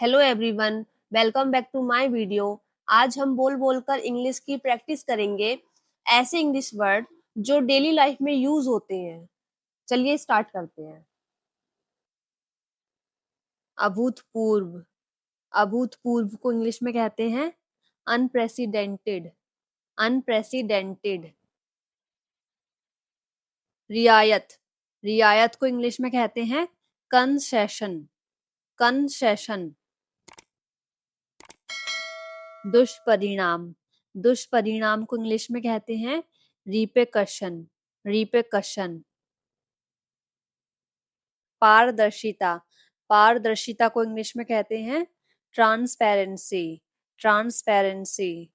Hello everyone, welcome back to my video. आज हम बोल बोलकर इंग्लिश की प्रैक्टिस करेंगे, ऐसे इंग्लिश वर्ड जो डेली लाइफ में यूज होते हैं। चलिए स्टार्ट करते हैं। अभूतपूर्व। अभूतपूर्व को इंग्लिश में कहते हैं अनप्रेसिडेंटेड। अनप्रेसिडेंटेड। रियायत। रियायत को इंग्लिश में कहते हैं कंसेशन। कंसेशन। दुष्परिणाम। दुष्परिणाम को इंग्लिश में कहते हैं रिपेकशन। रिपेकशन। पारदर्शिता। पारदर्शिता को इंग्लिश में कहते हैं ट्रांसपेरेंसी। ट्रांसपेरेंसी।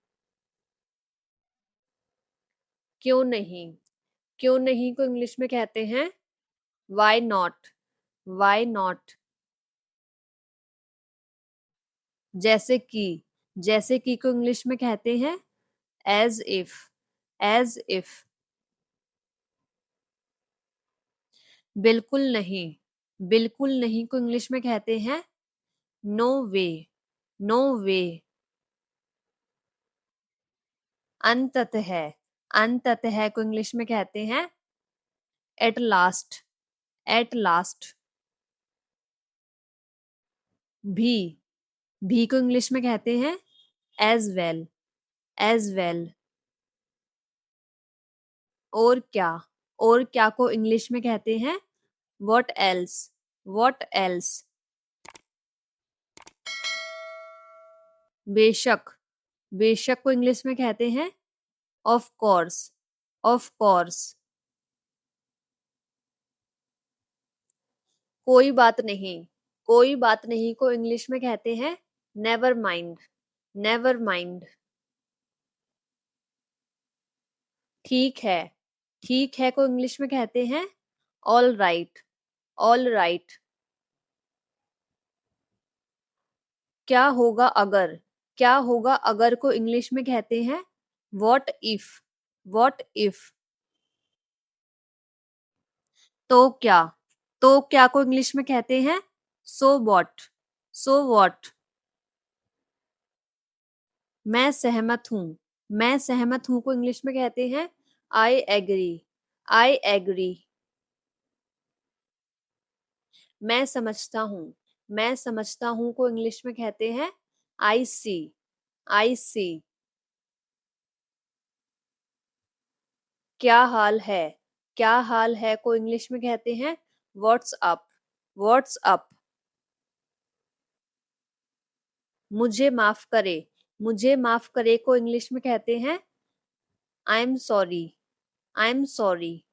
क्यों नहीं। क्यों नहीं को इंग्लिश में कहते हैं व्हाई नॉट। Why not. जैसे कि। जैसे कि को इंग्लिश में कहते हैं एज इफ। As if. बिल्कुल नहीं। बिल्कुल नहीं को इंग्लिश में कहते हैं नो वे। नो वे। अंततः। अंततः को इंग्लिश में कहते हैं एट लास्ट। At last. भी। भी को इंग्लिश में कहते हैं एज वेल। As well. और क्या। और क्या को इंग्लिश में कहते हैं व्हाट एल्स। What else. बेशक। बेशक को इंग्लिश में कहते हैं ऑफ कोर्स। Of course. कोई बात नहीं। कोई बात नहीं को इंग्लिश में कहते हैं नेवर माइंड। Never mind. ठीक है। ठीक है को इंग्लिश में कहते हैं ऑल राइट। All right. क्या होगा अगर। क्या होगा अगर को इंग्लिश में कहते हैं व्हाट इफ। What if. तो क्या। तो क्या को इंग्लिश में कहते हैं सो व्हाट। So what. मैं सहमत हूं। मैं सहमत हूं को इंग्लिश में कहते हैं आई एग्री। I agree. मैं समझता हूं। मैं समझता हूं को इंग्लिश में कहते हैं आई सी। आई सी। क्या हाल है। क्या हाल है को इंग्लिश में कहते हैं व्हाट्स अप। What's up. मुझे माफ करे। मुझे माफ करे को इंग्लिश में कहते हैं I am sorry. I am sorry.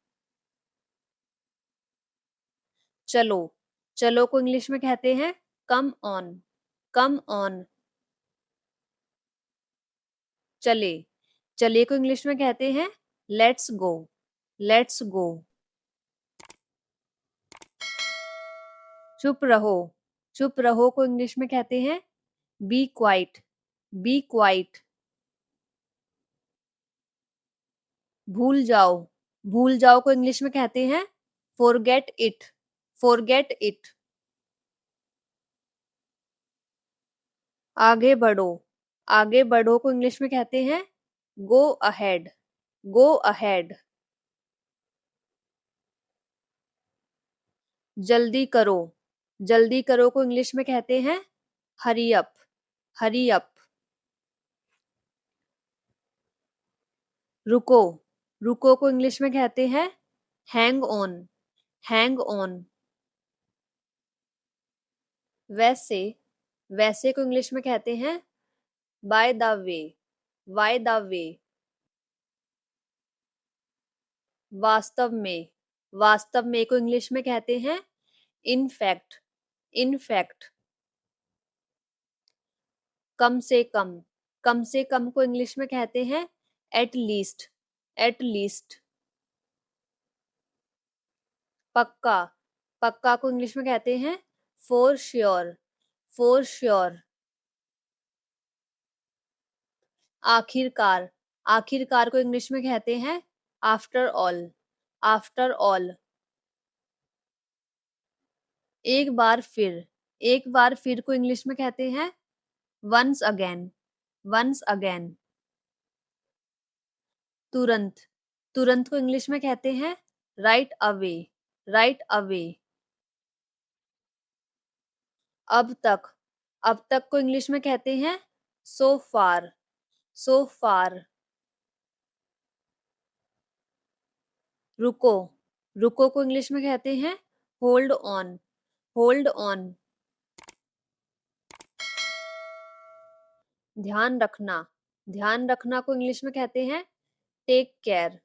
चलो। चलो को इंग्लिश में कहते हैं कम ऑन। Come on. चले। चले को इंग्लिश में कहते हैं लेट्स गो। Let's go. चुप रहो। चुप रहो को इंग्लिश में कहते हैं बी क्वाइट। B quite. भूल जाओ। भूल जाओ को इंग्लिश में कहते हैं फॉरगेट इट। Forget it. आगे बढ़ो। आगे बढ़ो को इंग्लिश में कहते हैं गो अहेड। Go ahead. जल्दी करो। जल्दी करो को इंग्लिश में कहते हैं हरी अप। Hurry up. रुको। रुको को इंग्लिश में कहते हैं हैंग ऑन। Hang on. वैसे। वैसे को इंग्लिश में कहते हैं by the way. By the way. वास्तव में। वास्तव में को इंग्लिश में कहते हैं इन फैक्ट। In fact. कम से कम। कम से कम को इंग्लिश में कहते हैं एट लीस्ट। At least. पक्का। पक्का को इंग्लिश में कहते हैं फॉर श्योर। For sure. आखिरकार। आखिरकार को इंग्लिश में कहते हैं आफ्टर ऑल। After all. एक बार फिर। एक बार फिर को इंग्लिश में कहते हैं वंस अगेन, वंस अगेन। तुरंत, तुरंत को इंग्लिश में कहते हैं राइट अवे, राइट अवे। अब तक, अब तक को इंग्लिश में कहते हैं सो फार, सो फार। रुको, रुको को इंग्लिश में कहते हैं होल्ड ऑन, होल्ड ऑन। ध्यान रखना, ध्यान रखना को इंग्लिश में कहते हैं टेक केयर,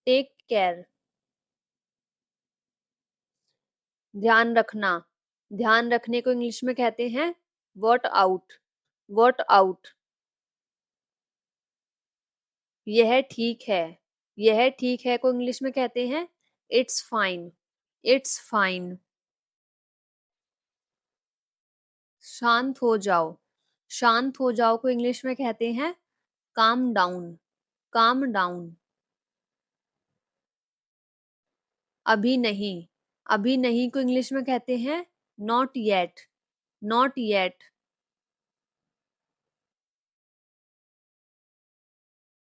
टेक केयर। ध्यान रखना, ध्यान रखने को इंग्लिश में कहते हैं वॉट आउट, वॉट आउट। यह ठीक है, यह ठीक है को इंग्लिश में कहते हैं इट्स फाइन, इट्स फाइन। शांत हो जाओ, शांत हो जाओ को इंग्लिश में कहते हैं काम डाउन, काम डाउन। अभी नहीं, अभी नहीं को इंग्लिश में कहते हैं नॉट येट, नॉट येट।